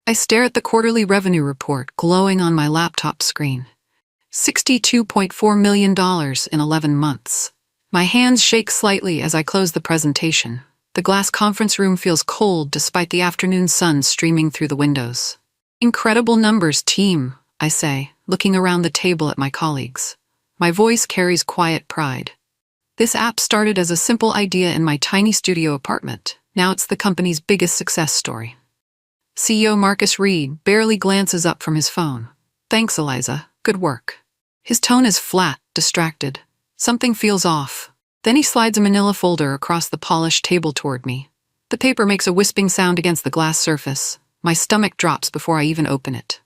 I stare at the quarterly revenue report glowing on my laptop screen. $62.4 million in 11 months. My hands shake slightly as I close the presentation. The glass conference room feels cold despite the afternoon sun streaming through the windows. Incredible numbers, team, I say, looking around the table at my colleagues. My voice carries quiet pride. This app started as a simple idea in my tiny studio apartment. Now it's the company's biggest success story. CEO Marcus Reed barely glances up from his phone. Thanks, Eliza. Good work. His tone is flat, distracted. Something feels off. Then he slides a manila folder across the polished table toward me. The paper makes a wisping sound against the glass surface. My stomach drops before I even open it.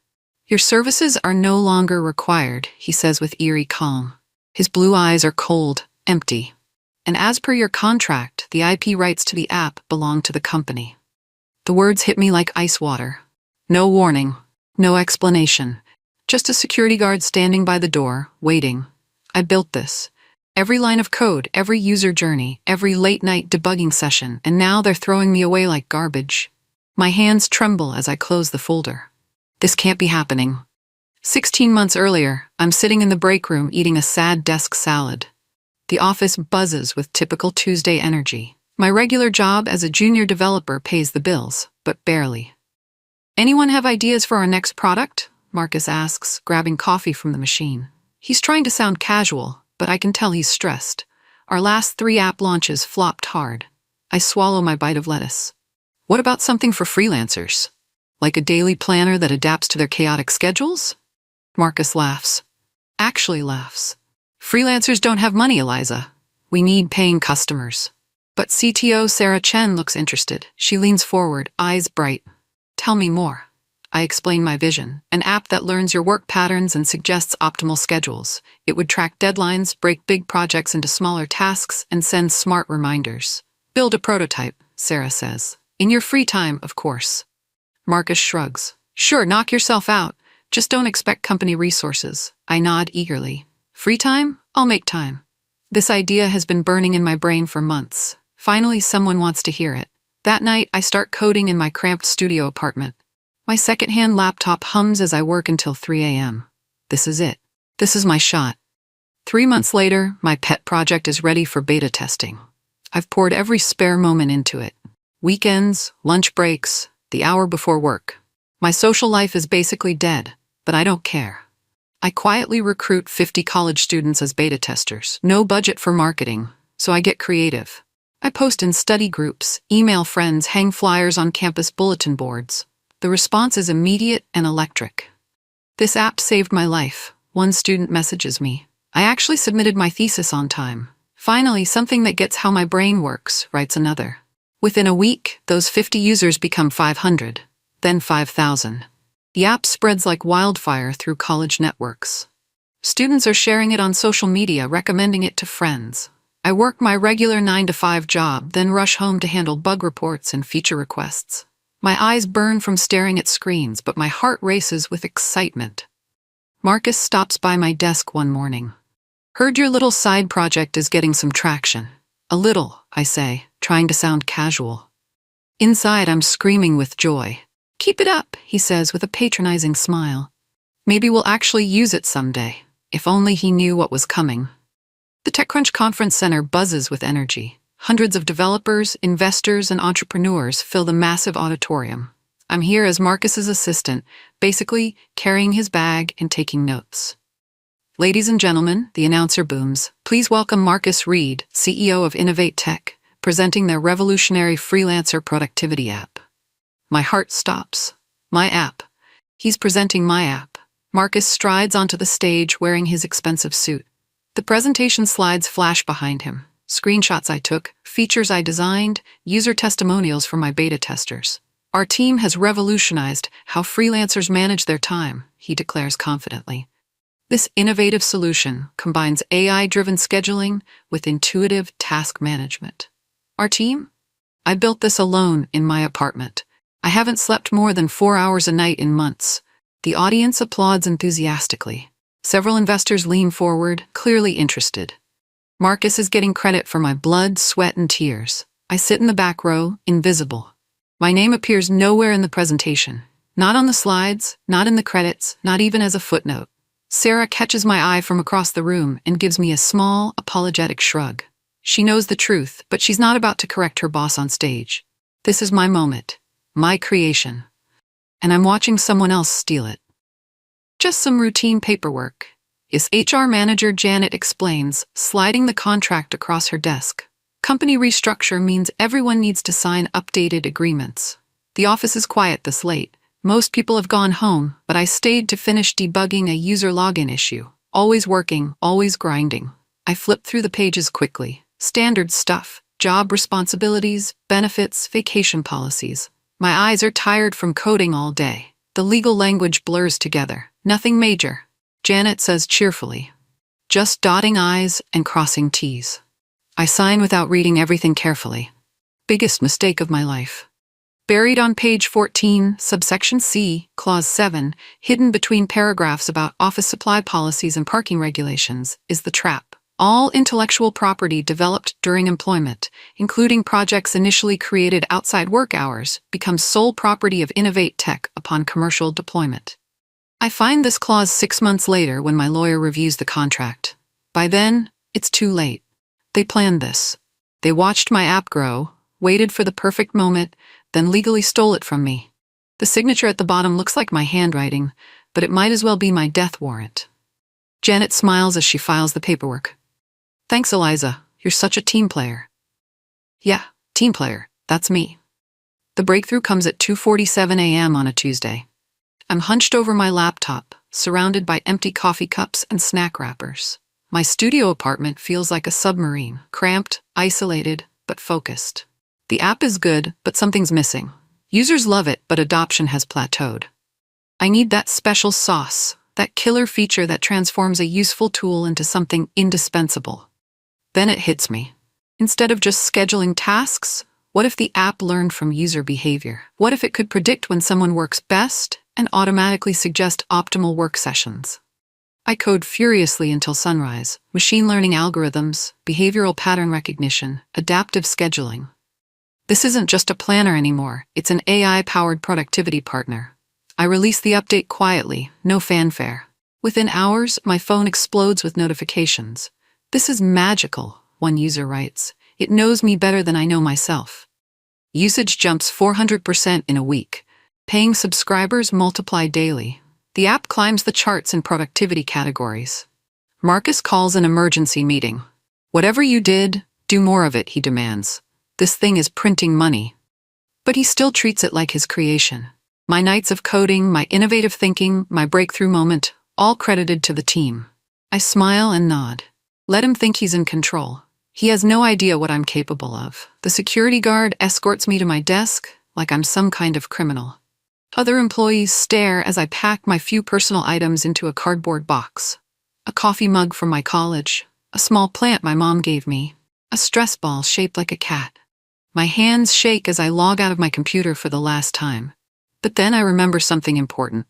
Your services are no longer required, he says with eerie calm. His blue eyes are cold, empty. And as per your contract, the IP rights to the app belong to the company. The words hit me like ice water. No warning, no explanation. Just a security guard standing by the door, waiting. I built this. Every line of code, every user journey, every late-night debugging session, and now they're throwing me away like garbage. My hands tremble as I close the folder. This can't be happening. 16 months earlier, I'm sitting in the break room eating a sad desk salad. The office buzzes with typical Tuesday energy. My regular job as a junior developer pays the bills, but barely. Anyone have ideas for our next product? Marcus asks, grabbing coffee from the machine. He's trying to sound casual, but I can tell he's stressed. Our last 3 app launches flopped hard. I swallow my bite of lettuce. What about something for freelancers? Like a daily planner that adapts to their chaotic schedules? Marcus laughs. Actually laughs. Freelancers don't have money, Eliza. We need paying customers. But CTO Sarah Chen looks interested. She leans forward, eyes bright. Tell me more. I explain my vision. An app that learns your work patterns and suggests optimal schedules. It would track deadlines, break big projects into smaller tasks, and send smart reminders. Build a prototype, Sarah says. In your free time, of course. Marcus shrugs. Sure, knock yourself out. Just don't expect company resources. I nod eagerly. Free time? I'll make time. This idea has been burning in my brain for months. Finally, someone wants to hear it. That night, I start coding in my cramped studio apartment. My secondhand laptop hums as I work until 3 a.m. This is it. This is my shot. 3 months later, my pet project is ready for beta testing. I've poured every spare moment into it. Weekends, lunch breaks, the hour before work. My social life is basically dead, but I don't care. I quietly recruit 50 college students as beta testers. No budget for marketing, so I get creative. I post in study groups, email friends, hang flyers on campus bulletin boards. The response is immediate and electric. This app saved my life. One student messages me. I actually submitted my thesis on time. Finally, something that gets how my brain works, writes another. Within a week, those 50 users become 500, then 5,000. The app spreads like wildfire through college networks. Students are sharing it on social media, recommending it to friends. I work my regular 9-to-5 job, then rush home to handle bug reports and feature requests. My eyes burn from staring at screens, but my heart races with excitement. Marcus stops by my desk one morning. Heard your little side project is getting some traction. A little, I say, trying to sound casual. Inside, I'm screaming with joy. Keep it up, he says with a patronizing smile. Maybe we'll actually use it someday. If only he knew what was coming. The TechCrunch Conference Center buzzes with energy. Hundreds of developers, investors, and entrepreneurs fill the massive auditorium. I'm here as Marcus's assistant, basically carrying his bag and taking notes. Ladies and gentlemen, the announcer booms, please welcome Marcus Reed, CEO of Innovate Tech, presenting their revolutionary freelancer productivity app. My heart stops. My app. He's presenting my app. Marcus strides onto the stage wearing his expensive suit. The presentation slides flash behind him. Screenshots I took, features I designed, user testimonials from my beta testers. Our team has revolutionized how freelancers manage their time, he declares confidently. This innovative solution combines AI-driven scheduling with intuitive task management. Our team? I built this alone in my apartment. I haven't slept more than 4 hours a night in months. The audience applauds enthusiastically. Several investors lean forward, clearly interested. Marcus is getting credit for my blood, sweat, and tears. I sit in the back row, invisible. My name appears nowhere in the presentation. Not on the slides, not in the credits, not even as a footnote. Sarah catches my eye from across the room and gives me a small, apologetic shrug. She knows the truth, but she's not about to correct her boss on stage. This is my moment, my creation. And I'm watching someone else steal it. Just some routine paperwork. Yes, HR manager Janet explains, sliding the contract across her desk. Company restructure means everyone needs to sign updated agreements. The office is quiet this late. Most people have gone home, but I stayed to finish debugging a user login issue. Always working, always grinding. I flipped through the pages quickly. Standard stuff. Job responsibilities, benefits, vacation policies. My eyes are tired from coding all day. The legal language blurs together. Nothing major. Janet says cheerfully. Just dotting I's and crossing T's. I sign without reading everything carefully. Biggest mistake of my life. Buried on page 14, subsection C, clause 7, hidden between paragraphs about office supply policies and parking regulations, is the trap. All intellectual property developed during employment, including projects initially created outside work hours, becomes sole property of Innovate Tech upon commercial deployment. I find this clause 6 months later when my lawyer reviews the contract. By then, it's too late. They planned this. They watched my app grow, waited for the perfect moment, then legally stole it from me. The signature at the bottom looks like my handwriting, but it might as well be my death warrant. Janet smiles as she files the paperwork. Thanks, Eliza. You're such a team player. Yeah, team player. That's me. The breakthrough comes at 2:47 a.m. on a Tuesday. I'm hunched over my laptop, surrounded by empty coffee cups and snack wrappers. My studio apartment feels like a submarine, cramped, isolated, but focused. The app is good, but something's missing. Users love it, but adoption has plateaued. I need that special sauce, that killer feature that transforms a useful tool into something indispensable. Then it hits me. Instead of just scheduling tasks, what if the app learned from user behavior? What if it could predict when someone works best and automatically suggest optimal work sessions? I code furiously until sunrise. Machine learning algorithms, behavioral pattern recognition, adaptive scheduling. This isn't just a planner anymore, it's an AI-powered productivity partner. I release the update quietly, no fanfare. Within hours, my phone explodes with notifications. This is magical, one user writes. It knows me better than I know myself. Usage jumps 400% in a week. Paying subscribers multiply daily. The app climbs the charts in productivity categories. Marcus calls an emergency meeting. Whatever you did, do more of it, he demands. This thing is printing money. But he still treats it like his creation. My nights of coding, my innovative thinking, my breakthrough moment, all credited to the team. I smile and nod. Let him think he's in control. He has no idea what I'm capable of. The security guard escorts me to my desk like I'm some kind of criminal. Other employees stare as I pack my few personal items into a cardboard box. A coffee mug from my college, a small plant my mom gave me, a stress ball shaped like a cat. My hands shake as I log out of my computer for the last time. But then I remember something important.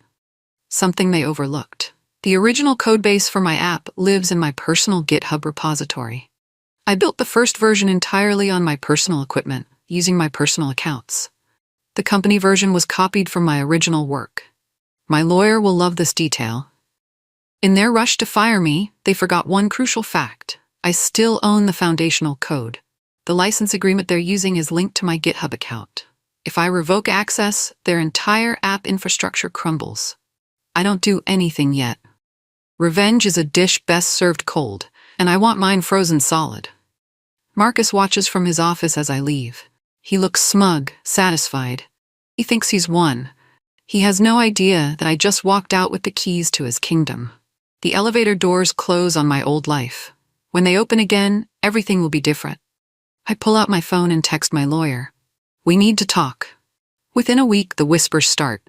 Something they overlooked. The original codebase for my app lives in my personal GitHub repository. I built the first version entirely on my personal equipment, using my personal accounts. The company version was copied from my original work. My lawyer will love this detail. In their rush to fire me, they forgot one crucial fact. I still own the foundational code. The license agreement they're using is linked to my GitHub account. If I revoke access, their entire app infrastructure crumbles. I don't do anything yet. Revenge is a dish best served cold, and I want mine frozen solid. Marcus watches from his office as I leave. He looks smug, satisfied. He thinks he's won. He has no idea that I just walked out with the keys to his kingdom. The elevator doors close on my old life. When they open again, everything will be different. I pull out my phone and text my lawyer. We need to talk. Within a week, the whispers start.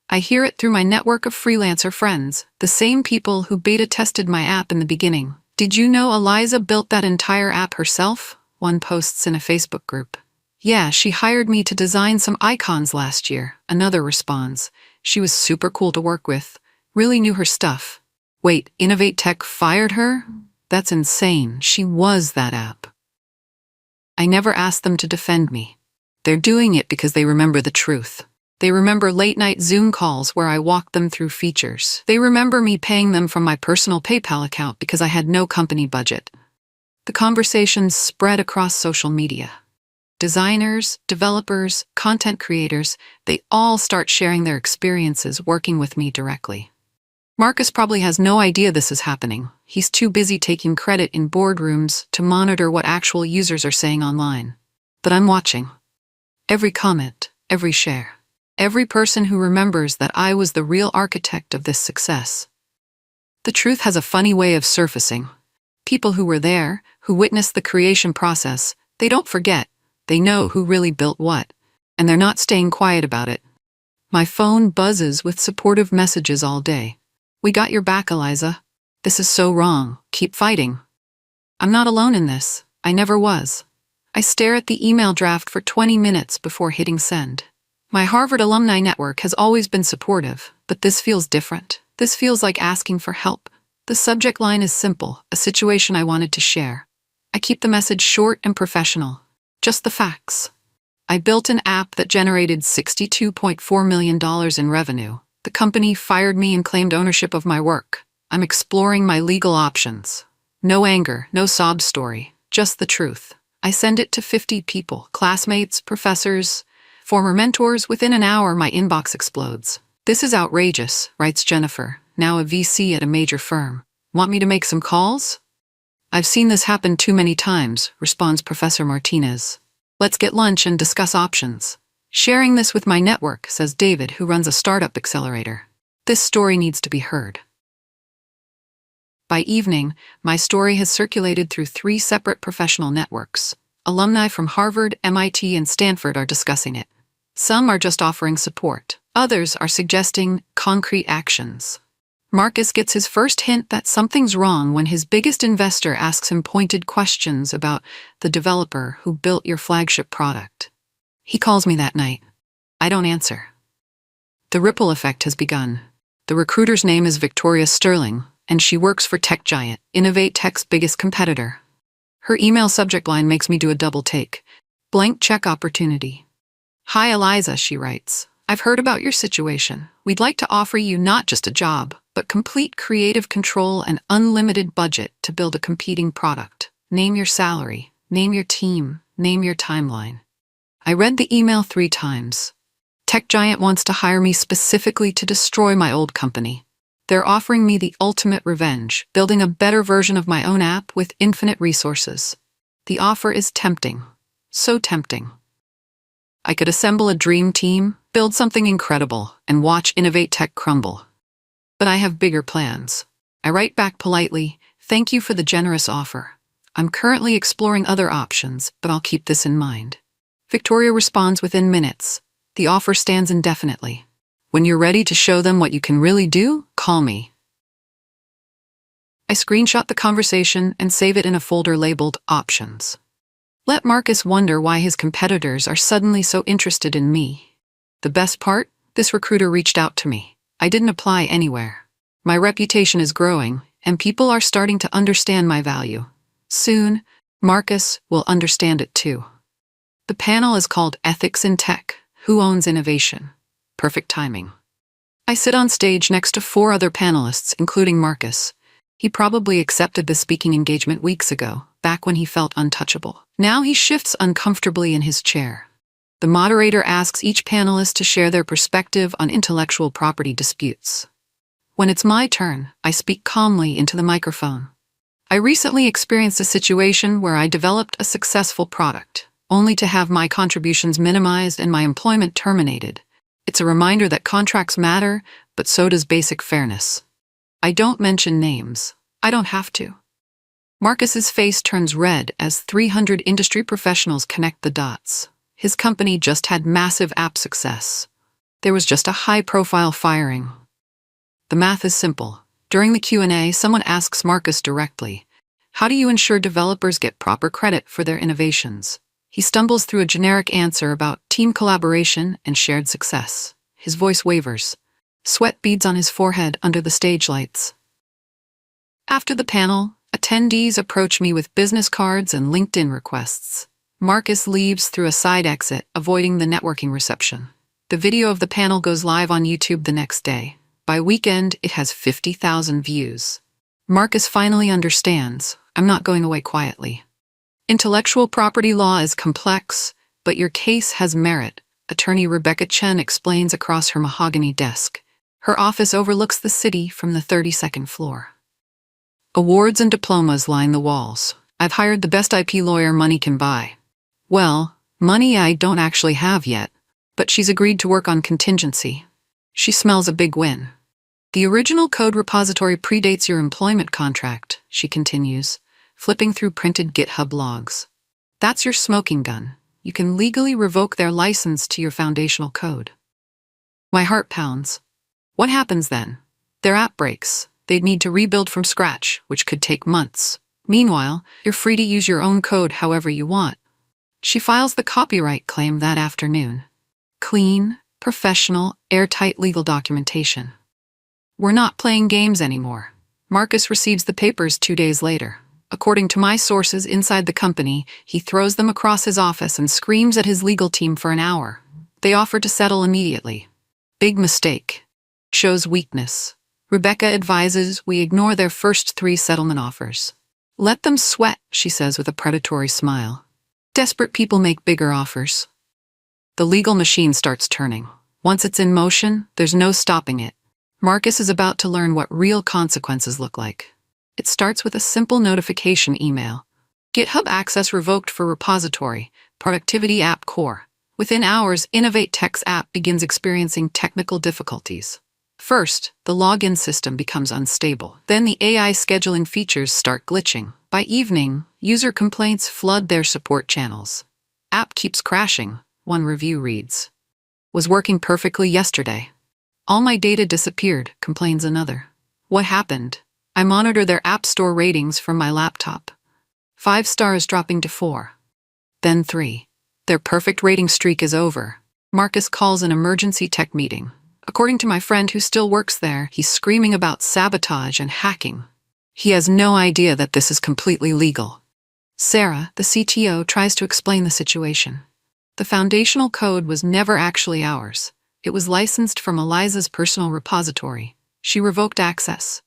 I hear it through my network of freelancer friends, the same people who beta tested my app in the beginning. Did you know Eliza built that entire app herself? One posts in a Facebook group. Yeah, she hired me to design some icons last year. Another responds. She was super cool to work with. Really knew her stuff. Wait, Innovate Tech fired her? That's insane. She was that app. I never asked them to defend me. They're doing it because they remember the truth. They remember late-night Zoom calls where I walked them through features. They remember me paying them from my personal PayPal account because I had no company budget. The conversations spread across social media. Designers, developers, content creators, they all start sharing their experiences working with me directly. Marcus probably has no idea this is happening. He's too busy taking credit in boardrooms to monitor what actual users are saying online. But I'm watching. Every comment, every share. Every person who remembers that I was the real architect of this success. The truth has a funny way of surfacing. People who were there, who witnessed the creation process, they don't forget. They know who really built what, and they're not staying quiet about it. My phone buzzes with supportive messages all day. "We got your back, Eliza. This is so wrong. Keep fighting." I'm not alone in this. I never was. I stare at the email draft for 20 minutes before hitting send. My Harvard alumni network has always been supportive, but this feels different. This feels like asking for help. The subject line is simple, a situation I wanted to share. I keep the message short and professional. Just the facts. I built an app that generated $62.4 million in revenue. The company fired me and claimed ownership of my work. I'm exploring my legal options. No anger, no sob story, just the truth. I send it to 50 people, classmates, professors, former mentors. Within an hour, my inbox explodes. "This is outrageous," writes Jennifer, now a VC at a major firm. "Want me to make some calls?" "I've seen this happen too many times," responds Professor Martinez. "Let's get lunch and discuss options." "Sharing this with my network," says David, who runs a startup accelerator. "This story needs to be heard." By evening, my story has circulated through 3 separate professional networks. Alumni from Harvard, MIT, and Stanford are discussing it. Some are just offering support. Others are suggesting concrete actions. Marcus gets his first hint that something's wrong when his biggest investor asks him pointed questions about the developer who built your flagship product. He calls me that night. I don't answer. The ripple effect has begun. The recruiter's name is Victoria Sterling, and she works for tech giant, Innovate Tech's biggest competitor. Her email subject line makes me do a double take. "Blank check opportunity." "Hi Eliza," she writes. "I've heard about your situation. We'd like to offer you not just a job, but complete creative control and unlimited budget to build a competing product. Name your salary, name your team, name your timeline." I read the email 3 times. Tech giant wants to hire me specifically to destroy my old company. They're offering me the ultimate revenge, building a better version of my own app with infinite resources. The offer is tempting. So tempting. I could assemble a dream team, build something incredible, and watch Innovate Tech crumble. But I have bigger plans. I write back politely, "Thank you for the generous offer. I'm currently exploring other options, but I'll keep this in mind." Victoria responds within minutes. "The offer stands indefinitely. When you're ready to show them what you can really do, call me." I screenshot the conversation and save it in a folder labeled Options. Let Marcus wonder why his competitors are suddenly so interested in me. The best part? This recruiter reached out to me. I didn't apply anywhere. My reputation is growing, and people are starting to understand my value. Soon, Marcus will understand it too. The panel is called Ethics in Tech. Who owns innovation? Perfect timing. I sit on stage next to 4 other panelists, including Marcus. He probably accepted the speaking engagement weeks ago, back when he felt untouchable. Now he shifts uncomfortably in his chair. The moderator asks each panelist to share their perspective on intellectual property disputes. When it's my turn, I speak calmly into the microphone. I recently experienced a situation where I developed a successful product, only to have my contributions minimized and my employment terminated. It's a reminder that contracts matter, but so does basic fairness. I don't mention names. I don't have to. Marcus's face turns red as 300 industry professionals connect the dots. His company just had massive app success. There was just a high-profile firing. The math is simple. During the Q&A, someone asks Marcus directly, "How do you ensure developers get proper credit for their innovations?" He stumbles through a generic answer about team collaboration and shared success. His voice wavers. Sweat beads on his forehead under the stage lights. After the panel, attendees approach me with business cards and LinkedIn requests. Marcus leaves through a side exit, avoiding the networking reception. The video of the panel goes live on YouTube the next day. By weekend, it has 50,000 views. Marcus finally understands. I'm not going away quietly. Intellectual property law is complex, but your case has merit, attorney Rebecca Chen explains across her mahogany desk. Her office overlooks the city from the 32nd floor. Awards and diplomas line the walls. I've hired the best IP lawyer money can buy. Well, money I don't actually have yet, but she's agreed to work on contingency. She smells a big win. The original code repository predates your employment contract, she continues, flipping through printed GitHub logs. That's your smoking gun. You can legally revoke their license to your foundational code. My heart pounds. What happens then? Their app breaks. They'd need to rebuild from scratch, which could take months. Meanwhile, you're free to use your own code however you want. She files the copyright claim that afternoon. Clean, professional, airtight legal documentation. We're not playing games anymore. Marcus receives the papers 2 days later. According to my sources inside the company, he throws them across his office and screams at his legal team for an hour. They offer to settle immediately. Big mistake. Shows weakness. Rebecca advises we ignore their first 3 settlement offers. Let them sweat, she says with a predatory smile. Desperate people make bigger offers. The legal machine starts turning. Once it's in motion, there's no stopping it. Marcus is about to learn what real consequences look like. It starts with a simple notification email. GitHub access revoked for repository, productivity app core. Within hours, Innovate Tech's app begins experiencing technical difficulties. First, the login system becomes unstable. Then the AI scheduling features start glitching. By evening, user complaints flood their support channels. App keeps crashing, one review reads. Was working perfectly yesterday. All my data disappeared, complains another. What happened? I monitor their App Store ratings from my laptop. 5 stars dropping to 4. Then 3. Their perfect rating streak is over. Marcus calls an emergency tech meeting. According to my friend who still works there, he's screaming about sabotage and hacking. He has no idea that this is completely legal. Sarah, the CTO, tries to explain the situation. The foundational code was never actually ours. It was licensed from Eliza's personal repository. She revoked access.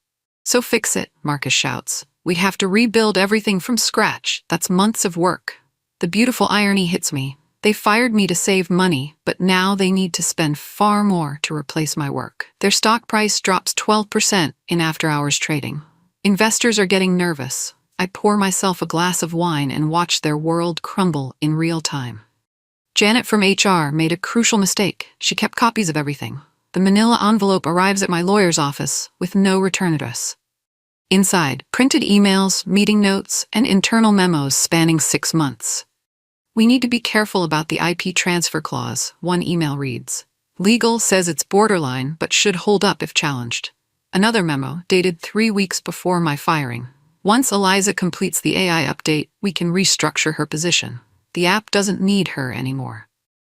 So fix it, Marcus shouts. We'd have to rebuild everything from scratch. That's months of work. The beautiful irony hits me. They fired me to save money, but now they need to spend far more to replace my work. Their stock price drops 12% in after-hours trading. Investors are getting nervous. I pour myself a glass of wine and watch their world crumble in real time. Janet from HR made a crucial mistake. She kept copies of everything. The manila envelope arrives at my lawyer's office with no return address. Inside, printed emails, meeting notes, and internal memos spanning 6 months. We need to be careful about the IP transfer clause, one email reads. Legal says it's borderline, but should hold up if challenged. Another memo, dated 3 weeks before my firing. Once Eliza completes the AI update, we can restructure her position. The app doesn't need her anymore.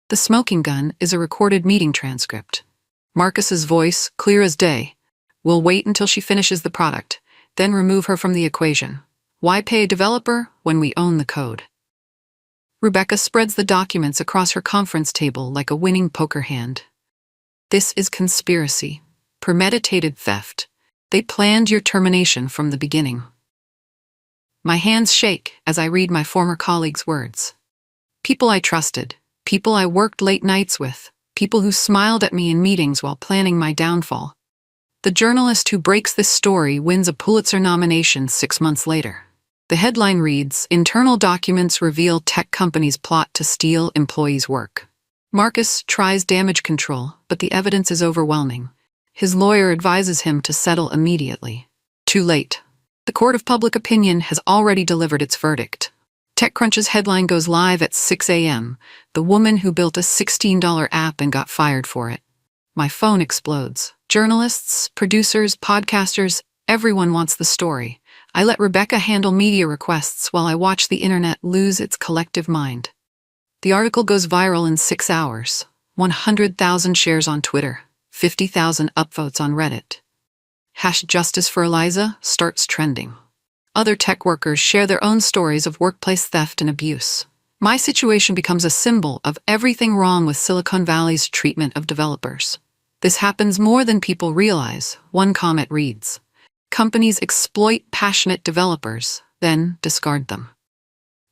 The smoking gun is a recorded meeting transcript. Marcus's voice, clear as day. We'll wait until she finishes the product, then remove her from the equation. Why pay a developer when we own the code? Rebecca spreads the documents across her conference table like a winning poker hand. This is conspiracy. Premeditated theft. They planned your termination from the beginning. My hands shake as I read my former colleagues' words. People I trusted, people I worked late nights with, people who smiled at me in meetings while planning my downfall. The journalist who breaks this story wins a Pulitzer nomination 6 months later. The headline reads, Internal documents reveal tech companies plot to steal employees' work. Marcus tries damage control, but the evidence is overwhelming. His lawyer advises him to settle immediately. Too late. The court of public opinion has already delivered its verdict. TechCrunch's headline goes live at 6 a.m. The woman who built a $16 app and got fired for it. My phone explodes. Journalists, producers, podcasters, everyone wants the story. I let Rebecca handle media requests while I watch the internet lose its collective mind. The article goes viral in 6 hours. 100,000 shares on Twitter. 50,000 upvotes on Reddit. #Justice for Eliza starts trending. Other tech workers share their own stories of workplace theft and abuse. My situation becomes a symbol of everything wrong with Silicon Valley's treatment of developers. This happens more than people realize, one comment reads. Companies exploit passionate developers, then discard them.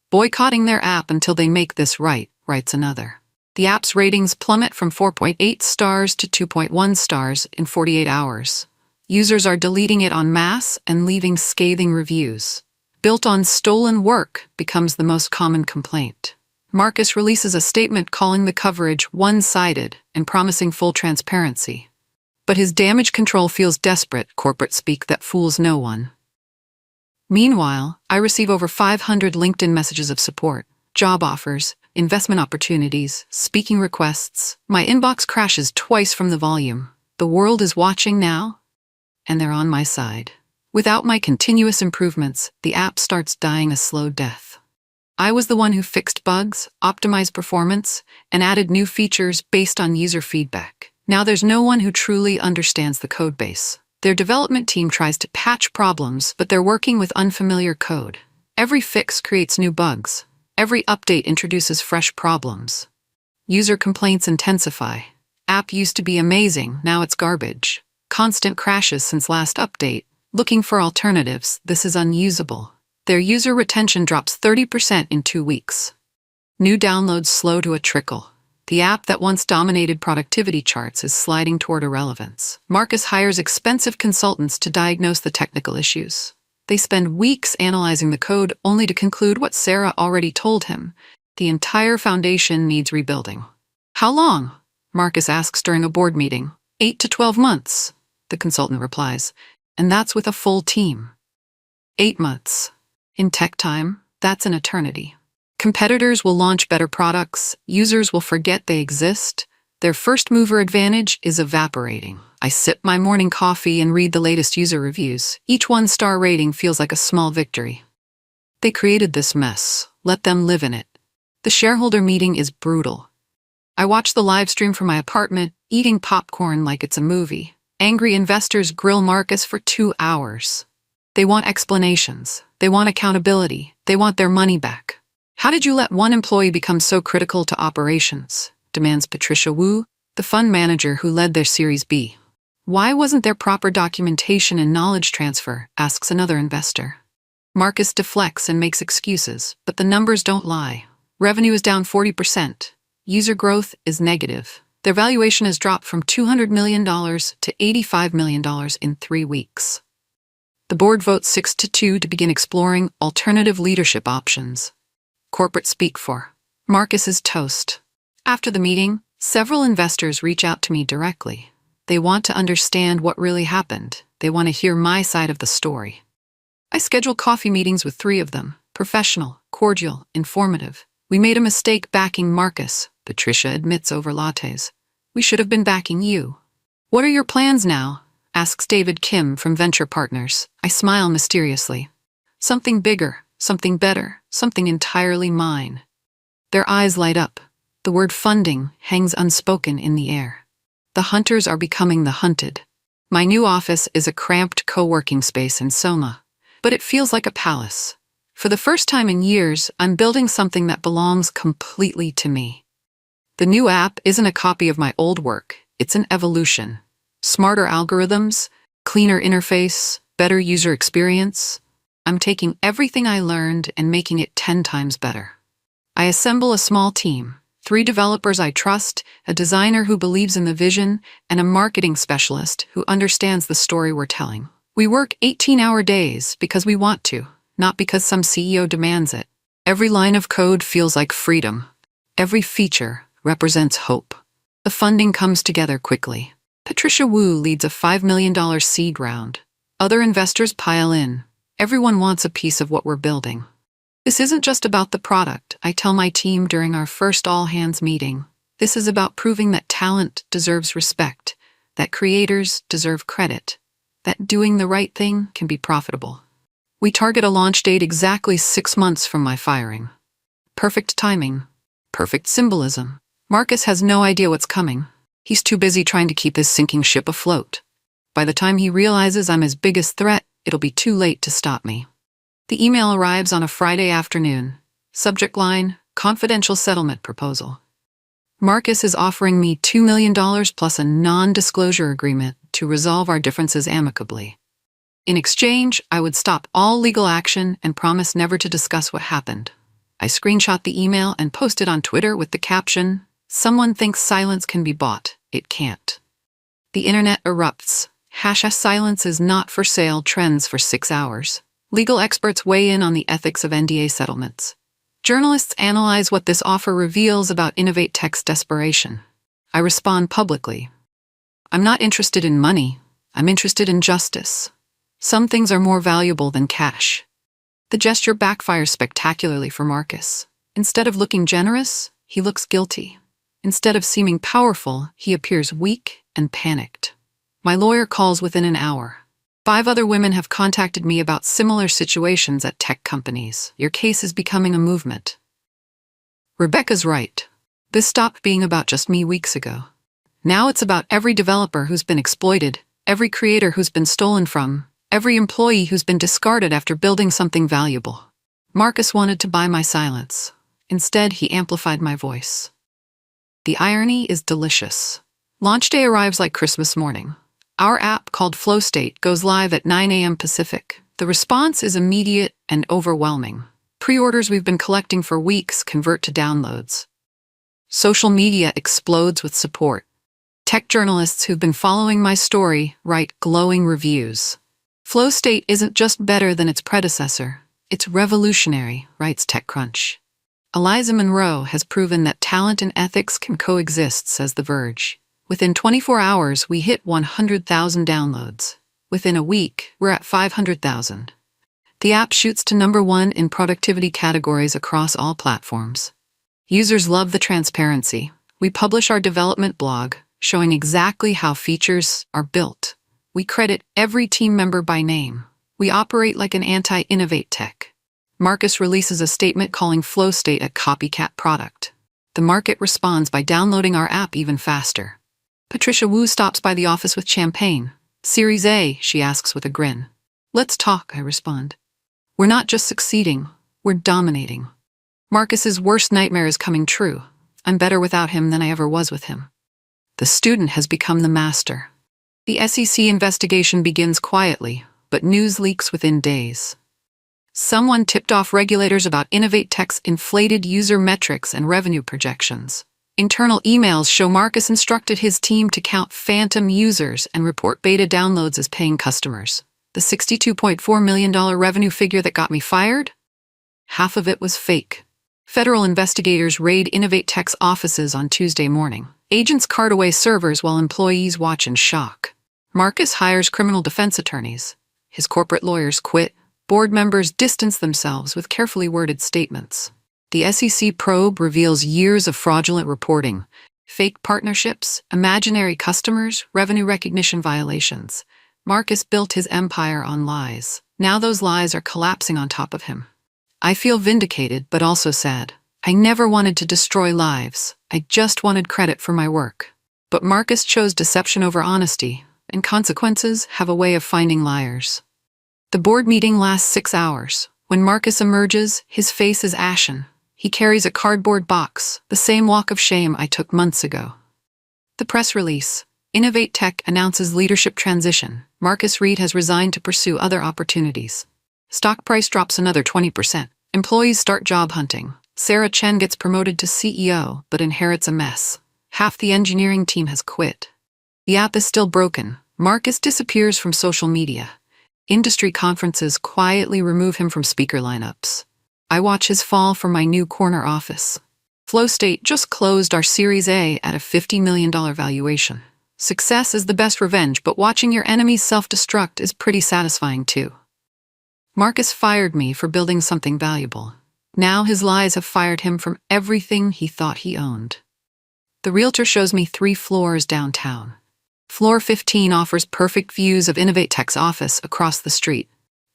Boycotting their app until they make this right, writes another. The app's ratings plummet from 4.8 stars to 2.1 stars in 48 hours. Users are deleting it en masse and leaving scathing reviews. Built on stolen work becomes the most common complaint. Marcus releases a statement calling the coverage one-sided and promising full transparency. But his damage control feels desperate, corporate speak that fools no one. Meanwhile, I receive over 500 LinkedIn messages of support, job offers, investment opportunities, speaking requests. My inbox crashes twice from the volume. The world is watching now, and they're on my side. Without my continuous improvements, the app starts dying a slow death. I was the one who fixed bugs, optimized performance, and added new features based on user feedback. Now there's no one who truly understands the codebase. Their development team tries to patch problems, but they're working with unfamiliar code. Every fix creates new bugs. Every update introduces fresh problems. User complaints intensify. App used to be amazing, now it's garbage. Constant crashes since last update. Looking for alternatives, this is unusable. Their user retention drops 30% in 2 weeks. New downloads slow to a trickle. The app that once dominated productivity charts is sliding toward irrelevance. Marcus hires expensive consultants to diagnose the technical issues. They spend weeks analyzing the code only to conclude what Sarah already told him. The entire foundation needs rebuilding. How long? Marcus asks during a board meeting. 8 to 12 months, the consultant replies. And that's with a full team. 8 months. In tech time, that's an eternity. Competitors will launch better products, users will forget they exist, their first mover advantage is evaporating. I sip my morning coffee and read the latest user reviews. Each 1-star rating feels like a small victory. They created this mess. Let them live in it. The shareholder meeting is brutal. I watch the live stream from my apartment, eating popcorn like it's a movie. Angry investors grill Marcus for 2 hours. They want explanations. They want accountability. They want their money back. How did you let one employee become so critical to operations? Demands Patricia Wu, the fund manager who led their Series B. Why wasn't there proper documentation and knowledge transfer? Asks another investor. Marcus deflects and makes excuses, but the numbers don't lie. Revenue is down 40%. User growth is negative. Their valuation has dropped from $200 million to $85 million in 3 weeks. The board votes 6-2 to begin exploring alternative leadership options. Corporate speak for. Marcus is toast. After the meeting, several investors reach out to me directly. They want to understand what really happened. They want to hear my side of the story. I schedule coffee meetings with 3 of them. Professional, cordial, informative. We made a mistake backing Marcus, Patricia admits over lattes. We should have been backing you. What are your plans now? Asks David Kim from Venture Partners. I smile mysteriously. Something bigger, something better, something entirely mine. Their eyes light up. The word funding hangs unspoken in the air. The hunters are becoming the hunted. My new office is a cramped co-working space in Soma, but it feels like a palace. For the first time in years, I'm building something that belongs completely to me. The new app isn't a copy of my old work, it's an evolution. Smarter algorithms, cleaner interface, better user experience. I'm taking everything I learned and making it 10 times better. I assemble a small team, 3 developers I trust, a designer who believes in the vision, and a marketing specialist who understands the story we're telling. We work 18-hour days because we want to, not because some CEO demands it. Every line of code feels like freedom. Every feature represents hope. The funding comes together quickly. Patricia Wu leads a $5 million seed round. Other investors pile in. Everyone wants a piece of what we're building. This isn't just about the product, I tell my team during our first all-hands meeting. This is about proving that talent deserves respect, that creators deserve credit, that doing the right thing can be profitable. We target a launch date exactly 6 months from my firing. Perfect timing. Perfect symbolism. Marcus has no idea what's coming. He's too busy trying to keep his sinking ship afloat. By the time he realizes I'm his biggest threat, it'll be too late to stop me. The email arrives on a Friday afternoon. Subject line, Confidential settlement proposal. Marcus is offering me $2 million plus a non-disclosure agreement to resolve our differences amicably. In exchange, I would stop all legal action and promise never to discuss what happened. I screenshot the email and posted on Twitter with the caption, "Someone thinks silence can be bought. It can't." The internet erupts. #silence is not for sale trends for 6 hours. Legal experts weigh in on the ethics of NDA settlements. Journalists analyze what this offer reveals about Innovate Tech's desperation. I respond publicly. I'm not interested in money. I'm interested in justice. Some things are more valuable than cash. The gesture backfires spectacularly for Marcus. Instead of looking generous, he looks guilty. Instead of seeming powerful, he appears weak and panicked. My lawyer calls within an hour. 5 other women have contacted me about similar situations at tech companies. Your case is becoming a movement. Rebecca's right. This stopped being about just me weeks ago. Now it's about every developer who's been exploited, every creator who's been stolen from, every employee who's been discarded after building something valuable. Marcus wanted to buy my silence. Instead, he amplified my voice. The irony is delicious. Launch day arrives like Christmas morning. Our app, called Flow State, goes live at 9 a.m. Pacific. The response is immediate and overwhelming. Pre-orders we've been collecting for weeks convert to downloads. Social media explodes with support. Tech journalists who've been following my story write glowing reviews. Flow State isn't just better than its predecessor. It's revolutionary, writes TechCrunch. Eliza Monroe has proven that talent and ethics can coexist, says The Verge. Within 24 hours, we hit 100,000 downloads. Within a week, we're at 500,000. The app shoots to #1 in productivity categories across all platforms. Users love the transparency. We publish our development blog, showing exactly how features are built. We credit every team member by name. We operate like an anti-Innovate Tech. Marcus releases a statement calling Flow State a copycat product. The market responds by downloading our app even faster. Patricia Wu stops by the office with champagne. "Series A," she asks with a grin. "Let's talk," I respond. "We're not just succeeding, we're dominating." Marcus's worst nightmare is coming true. I'm better without him than I ever was with him. The student has become the master. The SEC investigation begins quietly, but news leaks within days. Someone tipped off regulators about Innovate Tech's inflated user metrics and revenue projections. Internal emails show Marcus instructed his team to count phantom users and report beta downloads as paying customers. The $62.4 million revenue figure that got me fired? Half of it was fake. Federal investigators raid Innovate Tech's offices on Tuesday morning. Agents cart away servers while employees watch in shock. Marcus hires criminal defense attorneys. His corporate lawyers quit. Board members distance themselves with carefully worded statements. The SEC probe reveals years of fraudulent reporting, fake partnerships, imaginary customers, revenue recognition violations. Marcus built his empire on lies. Now those lies are collapsing on top of him. I feel vindicated, but also sad. I never wanted to destroy lives. I just wanted credit for my work. But Marcus chose deception over honesty, and consequences have a way of finding liars. The board meeting lasts 6 hours. When Marcus emerges, his face is ashen. He carries a cardboard box, the same walk of shame I took months ago. The press release. Innovate Tech announces leadership transition. Marcus Reed has resigned to pursue other opportunities. Stock price drops another 20%. Employees start job hunting. Sarah Chen gets promoted to CEO, but inherits a mess. Half the engineering team has quit. The app is still broken. Marcus disappears from social media. Industry conferences quietly remove him from speaker lineups. I watch his fall from my new corner office. Flow State just closed our Series A at a $50 million valuation. Success is the best revenge, but watching your enemies self-destruct is pretty satisfying too. Marcus fired me for building something valuable. Now his lies have fired him from everything he thought he owned. The realtor shows me 3 floors downtown. Floor 15 offers perfect views of Innovate Tech's office across the street.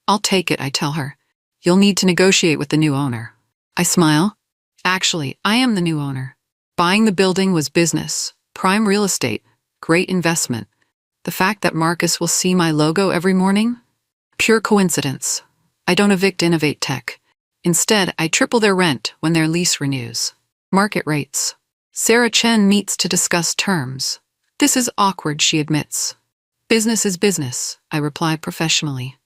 "I'll take it," I tell her. "You'll need to negotiate with the new owner." I smile. Actually, I am the new owner. Buying the building was business, prime real estate, great investment. The fact that Marcus will see my logo every morning? Pure coincidence. I don't evict Innovate Tech. Instead, I triple their rent when their lease renews. Market rates. Sarah Chen meets to discuss terms. This is awkward, she admits. Business is business, I reply professionally.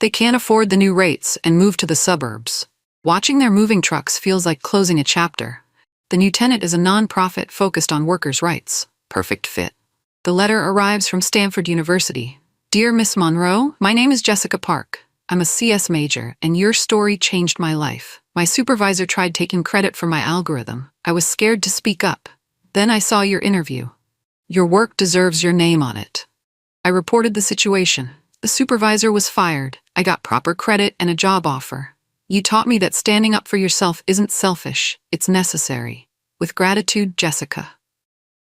They can't afford the new rates and move to the suburbs. Watching their moving trucks feels like closing a chapter. The new tenant is a non-profit focused on workers' rights. Perfect fit. The letter arrives from Stanford University. Dear Miss Monroe, my name is Jessica Park. I'm a CS major, and your story changed my life. My supervisor tried taking credit for my algorithm. I was scared to speak up. Then I saw your interview. Your work deserves your name on it. I reported the situation. The supervisor was fired. I got proper credit and a job offer. You taught me that standing up for yourself isn't selfish, it's necessary. With gratitude, Jessica.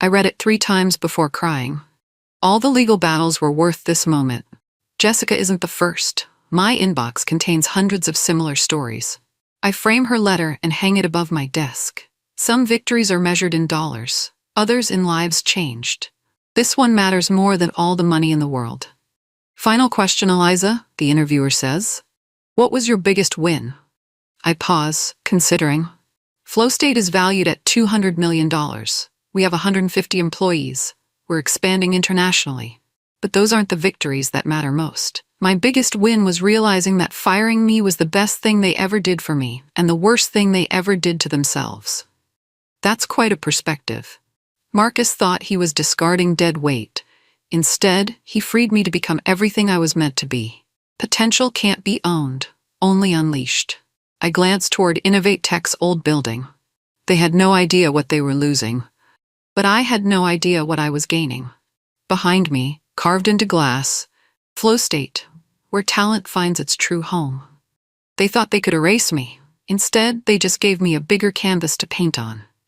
I read it 3 times before crying. All the legal battles were worth this moment. Jessica isn't the first. My inbox contains hundreds of similar stories. I frame her letter and hang it above my desk. Some victories are measured in dollars, others in lives changed. This one matters more than all the money in the world. Final question, Eliza, the interviewer says. What was your biggest win? I pause, considering. FlowState is valued at $200 million. We have 150 employees. We're expanding internationally. But those aren't the victories that matter most. My biggest win was realizing that firing me was the best thing they ever did for me, and the worst thing they ever did to themselves. That's quite a perspective. Marcus thought he was discarding dead weight. Instead, he freed me to become everything I was meant to be. Potential can't be owned, only unleashed. I glanced toward Innovate Tech's old building. They had no idea what they were losing. But I had no idea what I was gaining. Behind me, carved into glass, FlowState, where talent finds its true home. They thought they could erase me. Instead, they just gave me a bigger canvas to paint on.